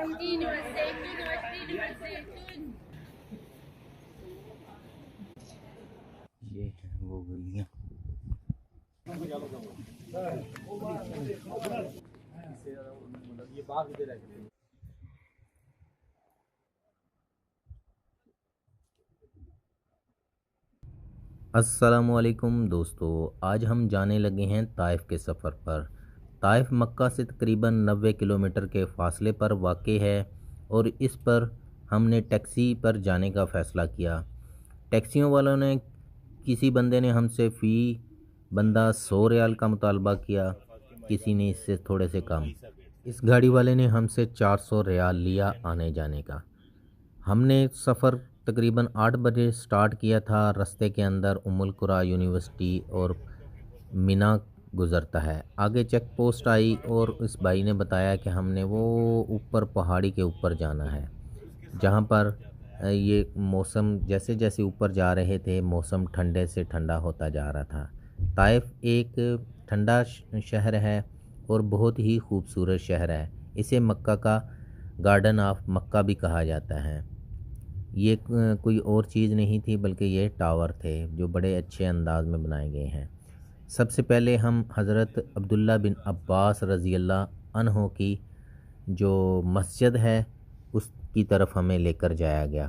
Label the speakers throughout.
Speaker 1: یہ ہیں وہ گلیاں۔ السلام علیکم دوستو، آج ہم جانے لگے ہیں طائف کے سفر پر۔ طائف مکہ سے تقریباً 90 کلومیٹر کے فاصلے پر واقع ہے اور اس پر ہم نے ٹیکسی پر جانے کا فیصلہ کیا۔ ٹیکسیوں والوں نے کسی بندے نے ہم سے فی بندہ 100 ریال کا مطالبہ کیا، کسی نے اس سے تھوڑے سے کم۔ اس گاڑی والے نے ہم سے 400 ریال لیا آنے جانے کا۔ ہم نے سفر تقریباً 8 بجے سٹارٹ کیا تھا۔ رستے کے اندر ام القریٰ یونیورسٹی اور مینا گزرتا ہے۔ آگے چیک پوسٹ آئی اور اس بھائی نے بتایا کہ ہم نے وہ اوپر پہاڑی کے اوپر جانا ہے، جہاں پر یہ موسم جیسے جیسے اوپر جا رہے تھے موسم ٹھنڈے سے ٹھنڈا ہوتا جا رہا تھا۔ طائف ایک ٹھنڈا شہر ہے اور بہت ہی خوبصورت شہر ہے۔ اسے مکہ کا گارڈن آف مکہ بھی کہا جاتا ہے۔ یہ کوئی اور چیز نہیں تھی بلکہ یہ ٹاور تھے جو بڑے اچھے انداز میں بنائے گئے ہیں۔ سب سے پہلے ہم حضرت عبداللہ بن عباس رضی اللہ عنہ کی جو مسجد ہے اس کی طرف ہمیں لے کر جایا گیا۔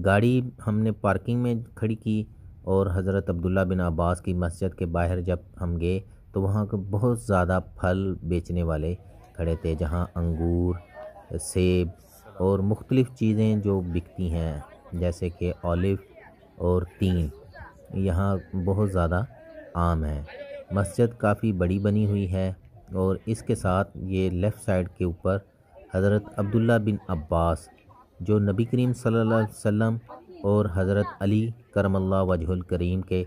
Speaker 1: گاڑی ہم نے پارکنگ میں کھڑی کی اور حضرت عبداللہ بن عباس کی مسجد کے باہر جب ہم گئے تو وہاں بہت زیادہ پھل بیچنے والے کھڑے تھے، جہاں انگور، سیب اور مختلف چیزیں جو بکتی ہیں جیسے کہ اولیو اور تین یہاں بہت زیادہ عام ہے۔ مسجد کافی بڑی بنی ہوئی ہے اور اس کے ساتھ یہ لیفٹ سائڈ کے اوپر حضرت عبداللہ بن عباس جو نبی کریم صلی اللہ علیہ وسلم اور حضرت علی کرم اللہ وجہ الکریم کے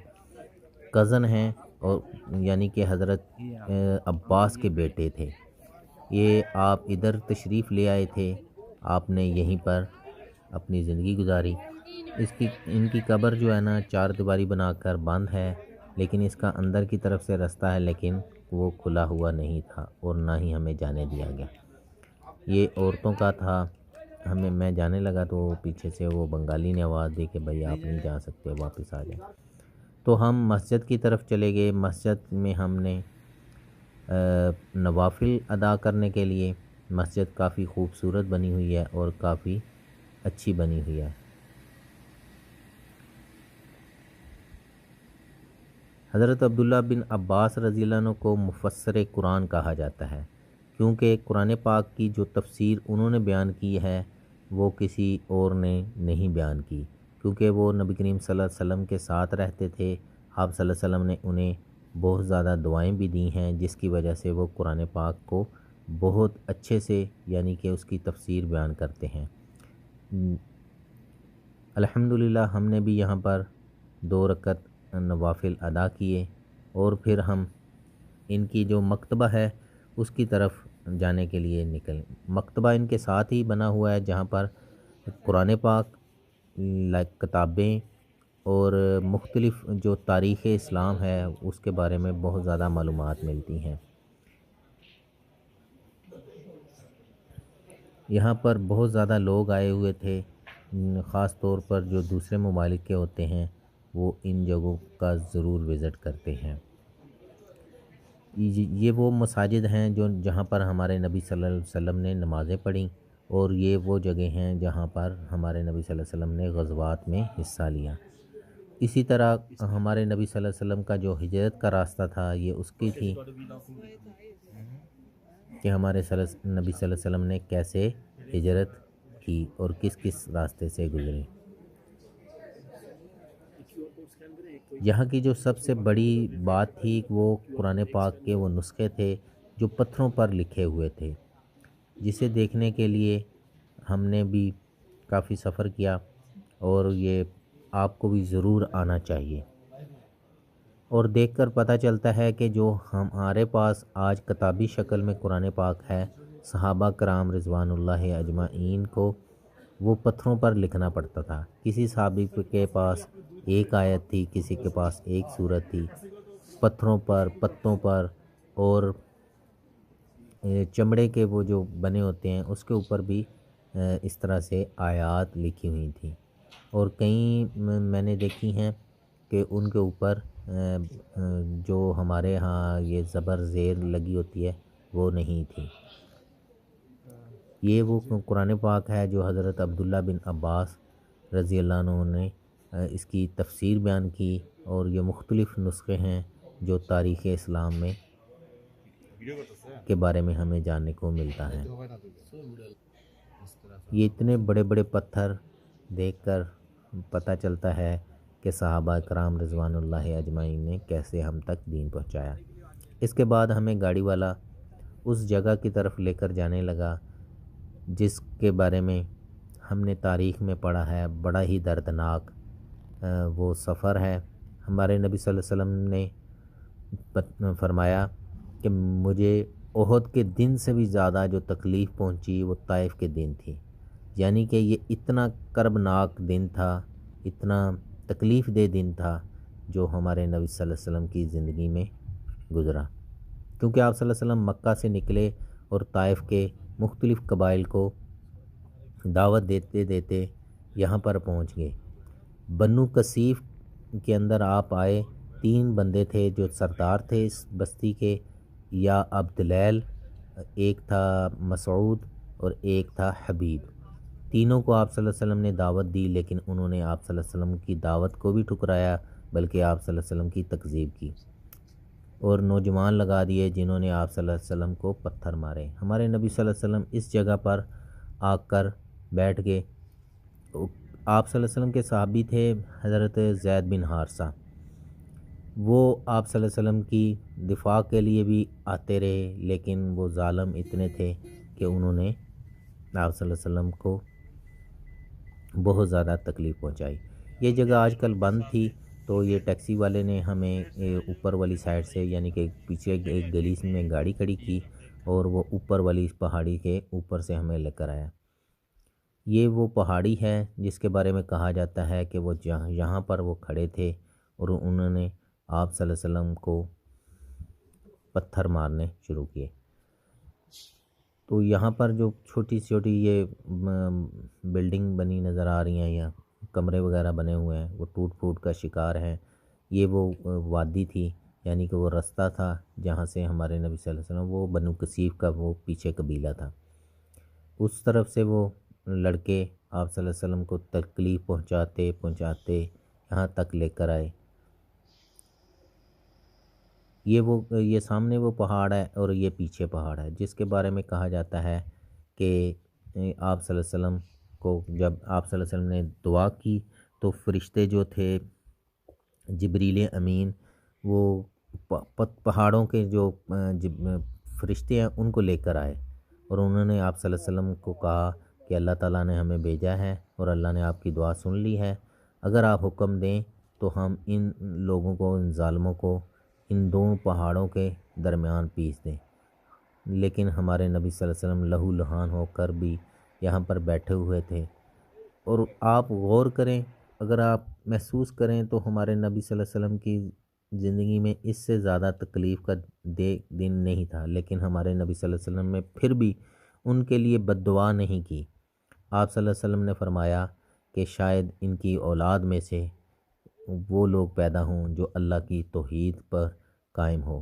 Speaker 1: کزن ہیں، اور یعنی کہ حضرت عباس کے بیٹے تھے۔ یہ آپ ادھر تشریف لے آئے تھے، آپ نے یہیں پر اپنی زندگی گزاری۔ ان کی قبر جو ہے نا 4 دیواری بنا کر بند ہے، لیکن اس کا اندر کی طرف سے رستہ ہے لیکن وہ کھلا ہوا نہیں تھا اور نہ ہی ہمیں جانے دیا گیا۔ یہ عورتوں کا تھا۔ میں جانے لگا تو پیچھے سے وہ بنگالی نے آواز دی کہ بھائی آپ نہیں جا سکتے، واپس آ جائیں۔ تو ہم مسجد کی طرف چلے گئے۔ مسجد میں ہم نے نوافل ادا کرنے کے لیے، مسجد کافی خوبصورت بنی ہوئی ہے اور کافی اچھی بنی ہوئی ہے۔ حضرت عبداللہ بن عباس رضی اللہ عنہ کو مفسر قرآن کہا جاتا ہے، کیونکہ قرآن پاک کی جو تفسیر انہوں نے بیان کی ہے وہ کسی اور نے نہیں بیان کی، کیونکہ وہ نبی کریم صلی اللہ علیہ وسلم کے ساتھ رہتے تھے۔ آپ صلی اللہ علیہ وسلم نے انہیں بہت زیادہ دعائیں بھی دی ہیں، جس کی وجہ سے وہ قرآن پاک کو بہت اچھے سے یعنی کہ اس کی تفسیر بیان کرتے ہیں۔ الحمدللہ ہم نے بھی یہاں پر 2 رکعت نوافل ادا کیے اور پھر ہم ان کی جو مکتبہ ہے اس کی طرف جانے کے لیے نکل۔ مکتبہ ان کے ساتھ ہی بنا ہوا ہے جہاں پر قرآن پاک، کتابیں اور مختلف جو تاریخ اسلام ہے اس کے بارے میں بہت زیادہ معلومات ملتی ہیں۔ یہاں پر بہت زیادہ لوگ آئے ہوئے تھے، خاص طور پر جو دوسرے ممالک کے ہوتے ہیں وہ ان جگہوں کا ضرور وزٹ کرتے ہیں۔ یہ وہ مساجد ہیں جہاں پر ہمارے نبی صلی اللہ علیہ وسلم نے نمازیں پڑھیں، اور یہ وہ جگہ ہیں جہاں پر ہمارے نبی صلی اللہ علیہ وسلم نے غزوات میں حصہ لیا۔ اسی طرح ہمارے نبی صلی اللہ علیہ وسلم کا جو ہجرت کا راستہ تھا یہ اس کی تھی کہ ہمارے نبی صلی اللہ علیہ وسلم نے کیسے ہجرت کی اور کس کس راستے سے گزرے۔ یہاں کی جو سب سے بڑی بات تھی وہ قرآن پاک کے وہ نسخے تھے جو پتھروں پر لکھے ہوئے تھے، جسے دیکھنے کے لیے ہم نے بھی کافی سفر کیا، اور یہ آپ کو بھی ضرور آنا چاہیے۔ اور دیکھ کر پتہ چلتا ہے کہ جو ہمارے پاس آج کتابی شکل میں قرآن پاک ہے، صحابہ کرام رضوان اللہ اجمعین کو وہ پتھروں پر لکھنا پڑتا تھا۔ کسی صحابی کے پاس ایک آیت تھی، کسی کے پاس ایک سورت تھی، پتھروں پر، پتوں پر اور چمڑے کے وہ جو بنے ہوتے ہیں اس کے اوپر بھی اس طرح سے آیات لکھی ہوئی تھیں، اور کئی میں نے دیکھی ہیں کہ ان کے اوپر جو ہمارے ہاں یہ زبر زیر لگی ہوتی ہے وہ نہیں تھی۔ یہ وہ قرآن پاک ہے جو حضرت عبداللہ بن عباس رضی اللہ عنہ نے اس کی تفسیر بیان کی، اور یہ مختلف نسخے ہیں جو تاریخ اسلام میں کے بارے میں ہمیں جاننے کو ملتا ہے۔ یہ اتنے بڑے بڑے پتھر دیکھ کر پتہ چلتا ہے کہ صحابہ کرام رضوان اللہ اجمعین نے کیسے ہم تک دین پہنچایا۔ اس کے بعد ہمیں گاڑی والا اس جگہ کی طرف لے کر جانے لگا جس کے بارے میں ہم نے تاریخ میں پڑھا ہے، بڑا ہی دردناک وہ سفر ہے۔ ہمارے نبی صلی اللہ علیہ وسلم نے فرمایا کہ مجھے احد کے دن سے بھی زیادہ جو تکلیف پہنچی وہ طائف کے دن تھی، یعنی کہ یہ اتنا کربناک دن تھا، اتنا تکلیف دہ دن تھا جو ہمارے نبی صلی اللہ علیہ وسلم کی زندگی میں گزرا، کیونکہ آپ صلی اللہ علیہ وسلم مکہ سے نکلے اور طائف کے مختلف قبائل کو دعوت دیتے دیتے یہاں پر پہنچ گئے۔ بنو کثیف کے اندر آپ آئے، 3 بندے تھے جو سردار تھے اس بستی کے، یا عبدلیل، ایک تھا مسعود، اور ایک تھا حبیب۔ تینوں کو آپ صلی اللہ علیہ وسلم نے دعوت دی، لیکن انہوں نے آپ صلی اللہ علیہ وسلم کی دعوت کو بھی ٹھکرایا، بلکہ آپ صلی اللہ علیہ وسلم کی تکذیب کی، اور نوجوان لگا دیے جنہوں نے آپ صلی اللہ علیہ وسلم کو پتھر مارے۔ ہمارے نبی صلی اللہ علیہ وسلم اس جگہ پر آ کر بیٹھ گئے۔ آپ صلی اللہ علیہ وسلم کے صحابی تھے حضرت زید بن حارثہ، وہ آپ صلی اللہ علیہ وسلم کی دفاع کے لیے بھی آتے رہے، لیکن وہ ظالم اتنے تھے کہ انہوں نے آپ صلی اللہ علیہ وسلم کو بہت زیادہ تکلیف پہنچائی۔ یہ جگہ آج کل بند تھی، تو یہ ٹیکسی والے نے ہمیں اوپر والی سائڈ سے، یعنی کہ پیچھے ایک گلی میں گاڑی کھڑی کی، اور وہ اوپر والی پہاڑی کے اوپر سے ہمیں لے کر آیا۔ یہ وہ پہاڑی ہے جس کے بارے میں کہا جاتا ہے کہ وہ یہاں پر وہ کھڑے تھے اور انہوں نے آپ صلی اللہ علیہ وسلم کو پتھر مارنے شروع کیے۔ تو یہاں پر جو چھوٹی چھوٹی یہ بلڈنگ بنی نظر آ رہی ہیں یا کمرے وغیرہ بنے ہوئے ہیں، وہ ٹوٹ پھوٹ کا شکار ہیں۔ یہ وہ وادی تھی، یعنی کہ وہ رستہ تھا جہاں سے ہمارے نبی صلی اللہ علیہ وسلم، وہ بنو کثیف کا وہ پیچھے قبیلہ تھا، اس طرف سے وہ لڑکے آپ صلی اللہ علیہ وسلم کو تکلیف پہنچاتے یہاں تک لے کر آئے۔ یہ سامنے وہ پہاڑ ہے اور یہ پیچھے پہاڑ ہے، جس کے بارے میں کہا جاتا ہے کہ آپ صلی اللہ علیہ وسلم کو جب آپ صلی اللہ علیہ وسلم نے دعا کی تو فرشتے جو تھے جبریل امین، وہ پہاڑوں کے جو فرشتے ہیں ان کو لے کر آئے، اور انہوں نے آپ صلی اللہ علیہ وسلم کو کہا کہ اللہ تعالیٰ نے ہمیں بھیجا ہے اور اللہ نے آپ کی دعا سن لی ہے، اگر آپ حکم دیں تو ہم ان لوگوں کو، ان ظالموں کو ان دونوں پہاڑوں کے درمیان پیس دیں۔ لیکن ہمارے نبی صلی اللہ علیہ وسلم لہو لہان ہو کر بھی یہاں پر بیٹھے ہوئے تھے، اور آپ غور کریں، اگر آپ محسوس کریں تو ہمارے نبی صلی اللہ علیہ وسلم کی زندگی میں اس سے زیادہ تکلیف کا دن نہیں تھا، لیکن ہمارے نبی صلی اللہ علیہ وسلم نے پھر بھی ان کے لیے بد دعا نہیں کی۔ آپ صلی اللہ علیہ وسلم نے فرمایا کہ شاید ان کی اولاد میں سے وہ لوگ پیدا ہوں جو اللہ کی توحید پر قائم ہو۔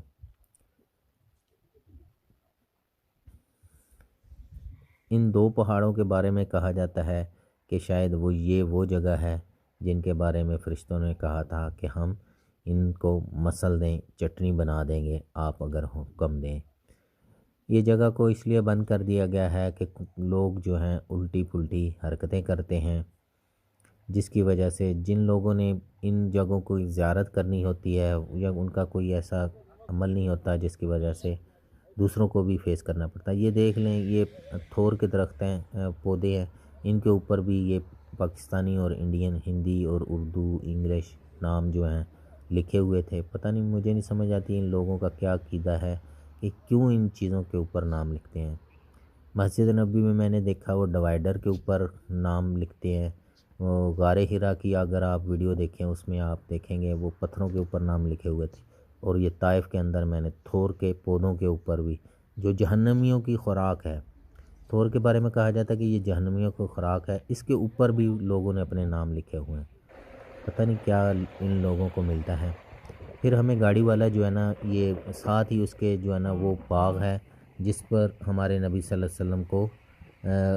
Speaker 1: ان 2 پہاڑوں کے بارے میں کہا جاتا ہے کہ شاید وہ جگہ ہے جن کے بارے میں فرشتوں نے کہا تھا کہ ہم ان کو مسل دیں، چٹنی بنا دیں گے آپ اگر حکم دیں۔ یہ جگہ کو اس لیے بند کر دیا گیا ہے کہ لوگ جو ہیں الٹی پلٹی حرکتیں کرتے ہیں، جس کی وجہ سے جن لوگوں نے ان جگہوں کو زیارت کرنی ہوتی ہے یا ان کا کوئی ایسا عمل نہیں ہوتا جس کی وجہ سے دوسروں کو بھی فیس کرنا پڑتا ہے۔ یہ دیکھ لیں، یہ تھور کے درخت ہیں، پودے ہیں، ان کے اوپر بھی یہ پاکستانی اور انڈین، ہندی اور اردو انگلش نام جو ہیں لکھے ہوئے تھے۔ پتہ نہیں، مجھے نہیں سمجھ آتی ان لوگوں کا کیا عقیدہ ہے کہ کیوں ان چیزوں کے اوپر نام لکھتے ہیں۔ مسجد نبوی میں نے دیکھا وہ ڈیوائیڈر کے اوپر نام لکھتے ہیں، وہ غار حرا کی اگر آپ ویڈیو دیکھیں اس میں آپ دیکھیں گے وہ پتھروں کے اوپر نام لکھے ہوئے تھے، اور یہ طائف کے اندر میں نے تھور کے پودوں کے اوپر بھی جو جہنمیوں کی خوراک ہے۔ تھور کے بارے میں کہا جاتا ہے کہ یہ جہنمیوں کی خوراک ہے، اس کے اوپر بھی لوگوں نے اپنے نام لکھے ہوئے ہیں، پتہ نہیں کیا ان لوگوں کو ملتا ہے۔ پھر ہمیں گاڑی والا جو ہے نا، یہ ساتھ ہی اس کے جو ہے نا وہ باغ ہے جس پر ہمارے نبی صلی اللہ علیہ وسلم کو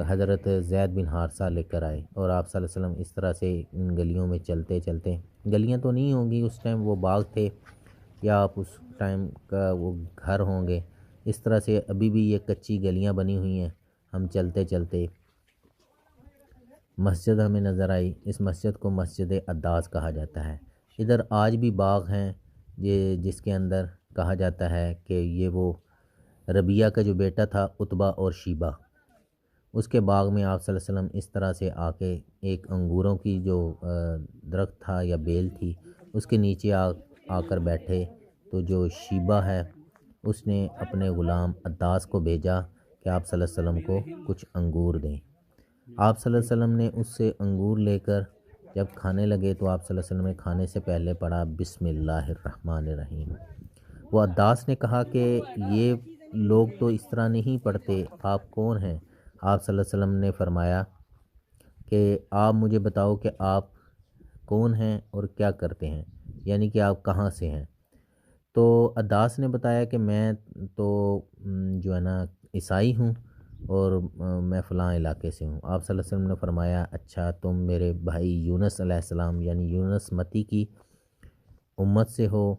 Speaker 1: حضرت زید بن حارثہ لے کر آئے، اور آپ صلی اللہ علیہ وسلم اس طرح سے ان گلیوں میں چلتے چلتے، گلیاں تو نہیں ہوں گی اس ٹائم، وہ باغ تھے، یا آپ اس ٹائم کا وہ گھر ہوں گے، اس طرح سے ابھی بھی یہ کچی گلیاں بنی ہوئی ہیں۔ ہم چلتے چلتے مسجد ہمیں نظر آئی، اس مسجد کو مسجد عداس کہا جاتا ہے۔ ادھر آج بھی باغ ہیں یہ، جس کے اندر کہا جاتا ہے کہ یہ وہ ربیعہ کا جو بیٹا تھا عتبہ اور شیبہ، اس کے باغ میں آپ صلی اللہ علیہ وسلم اس طرح سے آ کے ایک انگوروں کی جو درخت تھا یا بیل تھی، اس کے نیچے آ کر بیٹھے، تو جو شیبہ ہے اس نے اپنے غلام عداس کو بھیجا کہ آپ صلی اللہ علیہ وسلم کو کچھ انگور دیں۔ آپ صلی اللہ علیہ وسلم نے اس سے انگور لے کر جب کھانے لگے تو آپ صلی اللہ علیہ وسلم نے کھانے سے پہلے پڑھا بسم اللہ الرحمن الرحیم۔ وہ عداس نے کہا کہ یہ لوگ تو اس طرح نہیں پڑھتے، آپ کون ہیں؟ آپ صلی اللہ علیہ وسلم نے فرمایا کہ آپ مجھے بتاؤ کہ آپ کون ہیں اور کیا کرتے ہیں، یعنی کہ آپ کہاں سے ہیں؟ تو عداس نے بتایا کہ میں تو جو ہے نا عیسائی ہوں، اور میں فلاں علاقے سے ہوں۔ آپ صلی اللہ علیہ وسلم نے فرمایا اچھا تم میرے بھائی یونس علیہ السلام یعنی یونس متی کی امت سے ہو؟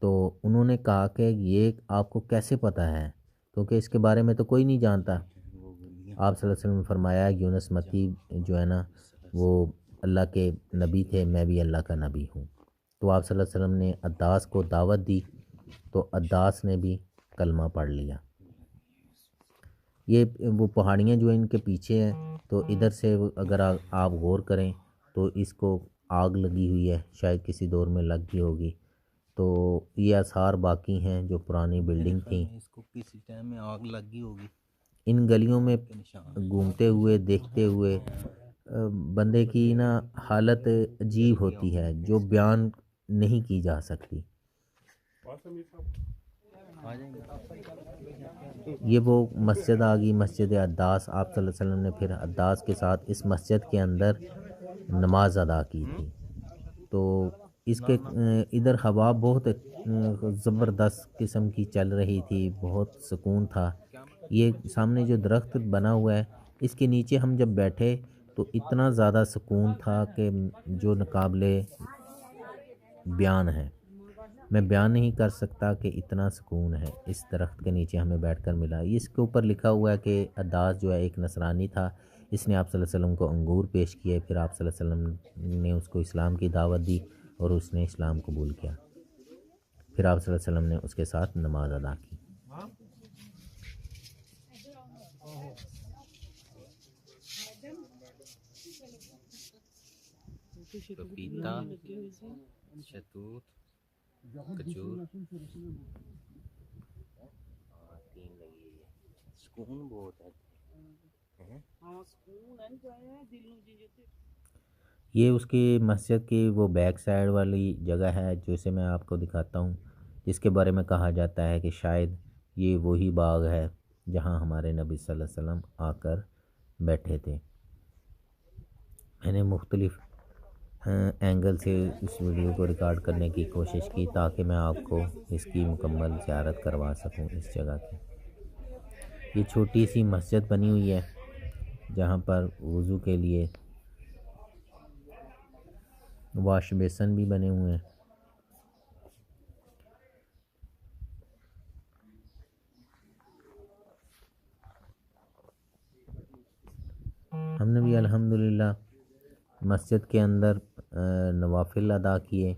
Speaker 1: تو انہوں نے کہا کہ یہ آپ کو کیسے پتہ ہے، کیونکہ اس کے بارے میں تو کوئی نہیں جانتا۔ آپ صلی اللہ علیہ وسلم نے فرمایا یونس متی جو ہے نا وہ اللہ کے نبی تھے، میں بھی اللہ کا نبی ہوں۔ تو آپ صلی اللہ علیہ وسلم نے عداس کو دعوت دی، تو عداس نے بھی کلمہ پڑھ لیا۔ یہ وہ پہاڑیاں جو ان کے پیچھے ہیں، تو ادھر سے اگر آپ غور کریں تو اس کو آگ لگی ہوئی ہے، شاید کسی دور میں لگ گئی ہوگی، تو یہ آثار باقی ہیں جو پرانی بلڈنگ تھیں، اس کو کسی ٹائم میں آگ لگ گئی ہوگی۔ ان گلیوں میں گھومتے ہوئے دیکھتے ہوئے بندے کی نا حالت عجیب ہوتی ہے جو بیان نہیں کی جا سکتی۔ یہ وہ مسجد آ گئی، مسجد عداس۔ آپ صلی اللہ علیہ وسلم نے پھر عداس کے ساتھ اس مسجد کے اندر نماز ادا کی تھی۔ تو اس کے ادھر ہوا بہت زبردست قسم کی چل رہی تھی، بہت سکون تھا۔ یہ سامنے جو درخت بنا ہوا ہے اس کے نیچے ہم جب بیٹھے تو اتنا زیادہ سکون تھا کہ جو ناقابل بیان ہے، میں بیان نہیں کر سکتا کہ اتنا سکون ہے اس درخت کے نیچے ہمیں بیٹھ کر ملا۔ اس کے اوپر لکھا ہوا ہے کہ عداس جو ہے ایک نصرانی تھا، اس نے آپ صلی اللہ علیہ وسلم کو انگور پیش کیے، پھر آپ صلی اللہ علیہ وسلم نے اس کو اسلام کی دعوت دی اور اس نے اسلام قبول کیا، پھر آپ صلی اللہ علیہ وسلم نے اس کے ساتھ نماز ادا کی۔ پپیتا، شہتوت، کھجور، تین لگی ہے، سکون بہت ہے۔ یہ اس کی مسجد کی وہ بیک سائڈ والی جگہ ہے جسے میں آپ کو دکھاتا ہوں، جس کے بارے میں کہا جاتا ہے کہ شاید یہ وہی باغ ہے جہاں ہمارے نبی صلی اللہ علیہ وسلم آ کر بیٹھے تھے۔ میں نے مختلف اینگل سے اس ویڈیو کو ریکارڈ کرنے کی کوشش کی تاکہ میں آپ کو اس کی مکمل زیارت کروا سکوں اس جگہ کی۔ یہ چھوٹی سی مسجد بنی ہوئی ہے جہاں پر وضو کے لیے واش بیسن بھی بنے ہوئے ہیں۔ ہم نے بھی الحمدللہ مسجد کے اندر نوافل ادا کیے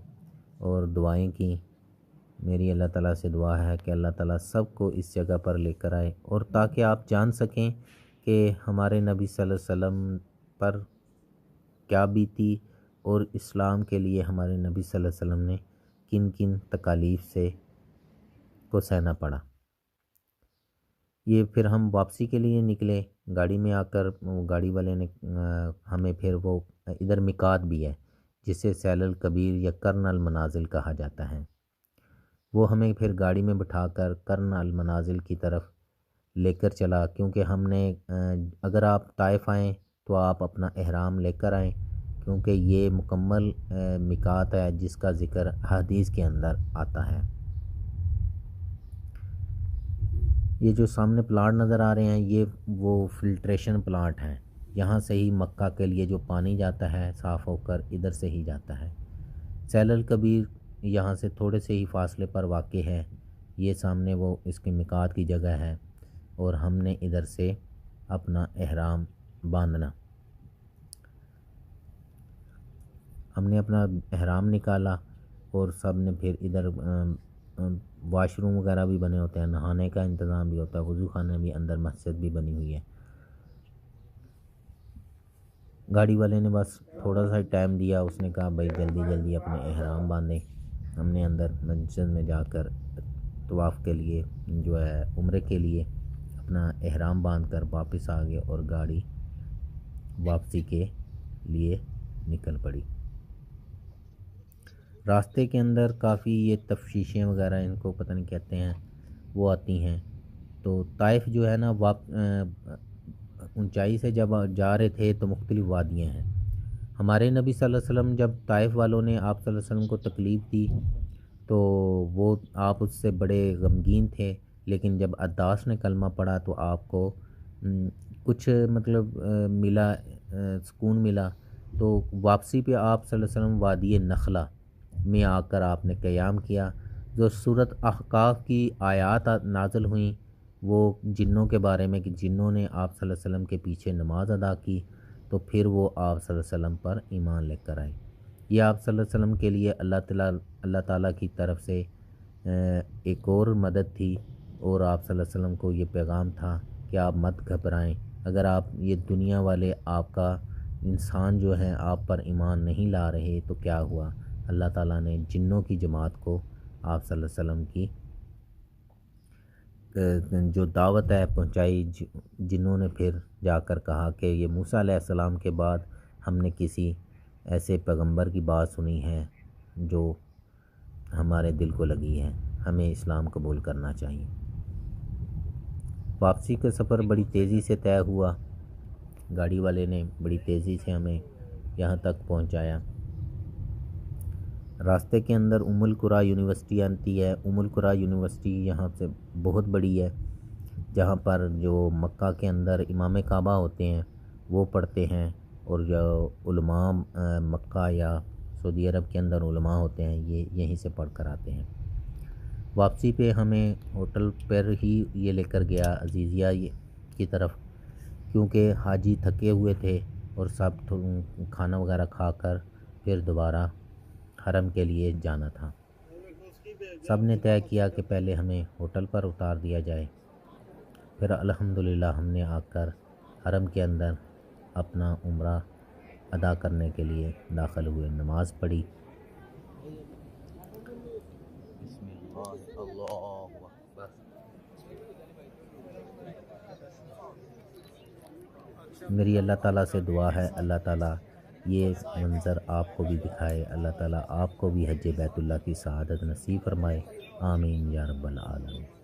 Speaker 1: اور دعائیں کی۔ میری اللہ تعالیٰ سے دعا ہے کہ اللہ تعالیٰ سب کو اس جگہ پر لے کر آئے، اور تاکہ آپ جان سکیں کہ ہمارے نبی صلی اللہ علیہ وسلم پر کیا بیتی اور اسلام کے لیے ہمارے نبی صلی اللہ علیہ وسلم نے کن کن تکالیف سے کو سہنا پڑا۔ یہ پھر ہم واپسی کے لیے نکلے، گاڑی میں آ کر گاڑی والے نے ہمیں پھر وہ ادھر میقات بھی ہے جسے سیل الکبیر یا کرن المنازل کہا جاتا ہے، وہ ہمیں پھر گاڑی میں بٹھا کر کرن المنازل کی طرف لے کر چلا، کیونکہ ہم نے اگر آپ طائف آئیں تو آپ اپنا احرام لے کر آئیں، کیونکہ یہ مکمل میقات ہے جس کا ذکر حدیث کے اندر آتا ہے۔ یہ جو سامنے پلانٹ نظر آ رہے ہیں یہ وہ فلٹریشن پلانٹ ہیں، یہاں سے ہی مکہ کے لیے جو پانی جاتا ہے صاف ہو کر ادھر سے ہی جاتا ہے۔ سیل الکبیر یہاں سے تھوڑے سے ہی فاصلے پر واقع ہے، یہ سامنے وہ اس کی میقات کی جگہ ہے، اور ہم نے ادھر سے اپنا احرام باندھنا، ہم نے اپنا احرام نکالا، اور سب نے پھر ادھر واش روم وغیرہ بھی بنے ہوتے ہیں، نہانے کا انتظام بھی ہوتا ہے، وضو خانے بھی اندر مسجد بھی بنی ہوئی ہے۔ گاڑی والے نے بس تھوڑا سا ٹائم دیا، اس نے کہا بھائی جلدی جلدی اپنے احرام باندھیں۔ ہم نے اندر مسجد میں جا کر طواف کے لیے جو ہے عمرے کے لیے اپنا احرام باندھ کر واپس آ گئے، اور گاڑی واپسی کے لیے نکل پڑی۔ راستے کے اندر کافی یہ تفتیشیں وغیرہ ان کو پتہ نہیں کہتے ہیں وہ آتی ہیں، تو طائف جو ہے نا اونچائی سے جب جا رہے تھے تو مختلف وادیاں ہیں۔ ہمارے نبی صلی اللہ علیہ وسلم جب طائف والوں نے آپ صلی اللہ علیہ وسلم کو تکلیف دی تو وہ آپ اس سے بڑے غمگین تھے، لیکن جب عداس نے کلمہ پڑھا تو آپ کو کچھ مطلب ملا، سکون ملا، تو واپسی پہ آپ صلی اللہ علیہ وسلم وادی نخلہ میں آ کر آپ نے قیام کیا۔ جو صورت احقاف کی آیات نازل ہوئیں وہ جنوں کے بارے میں کہ جنوں نے آپ صلی اللہ علیہ وسلم کے پیچھے نماز ادا کی تو پھر وہ آپ صلی اللہ علیہ وسلم پر ایمان لے کر آئے۔ یہ آپ صلی اللہ علیہ وسلم کے لیے اللہ تعالیٰ کی طرف سے ایک اور مدد تھی، اور آپ صلی اللہ علیہ وسلم کو یہ پیغام تھا کہ آپ مت گھبرائیں، اگر آپ یہ دنیا والے آپ کا انسان جو ہیں آپ پر ایمان نہیں لا رہے تو کیا ہوا، اللہ تعالیٰ نے جنوں کی جماعت کو آپ صلی اللہ علیہ وسلم کی جو دعوت ہے پہنچائی، جنہوں نے پھر جا کر کہا کہ یہ موسیٰ علیہ السلام کے بعد ہم نے کسی ایسے پیغمبر کی بات سنی ہے جو ہمارے دل کو لگی ہے، ہمیں اسلام قبول کرنا چاہیے۔ واپسی کا سفر بڑی تیزی سے طے ہوا، گاڑی والے نے بڑی تیزی سے ہمیں یہاں تک پہنچایا۔ راستے کے اندر ام القریٰ یونیورسٹی آتی ہے۔ ام القریٰ یونیورسٹی یہاں سے بہت بڑی ہے، جہاں پر جو مکہ کے اندر امام کعبہ ہوتے ہیں وہ پڑھتے ہیں، اور جو علماء مکہ یا سعودی عرب کے اندر علماء ہوتے ہیں یہ یہیں سے پڑھ کر آتے ہیں۔ واپسی پہ ہمیں ہوٹل پر ہی یہ لے کر گیا عزیزیہ کی طرف، کیونکہ حاجی تھکے ہوئے تھے اور سب کھانا وغیرہ کھا کر پھر دوبارہ حرم کے لیے جانا تھا۔ سب نے طے کیا کہ پہلے ہمیں ہوٹل پر اتار دیا جائے، پھر الحمدللہ ہم نے آ کر حرم کے اندر اپنا عمرہ ادا کرنے کے لیے داخل ہوئے، نماز پڑھی۔ میری اللہ تعالیٰ سے دعا ہے اللہ تعالیٰ یہ منظر آپ کو بھی دکھائے، اللہ تعالیٰ آپ کو بھی حج بیت اللہ کی سعادت نصیب فرمائے، آمین یا رب العالمین۔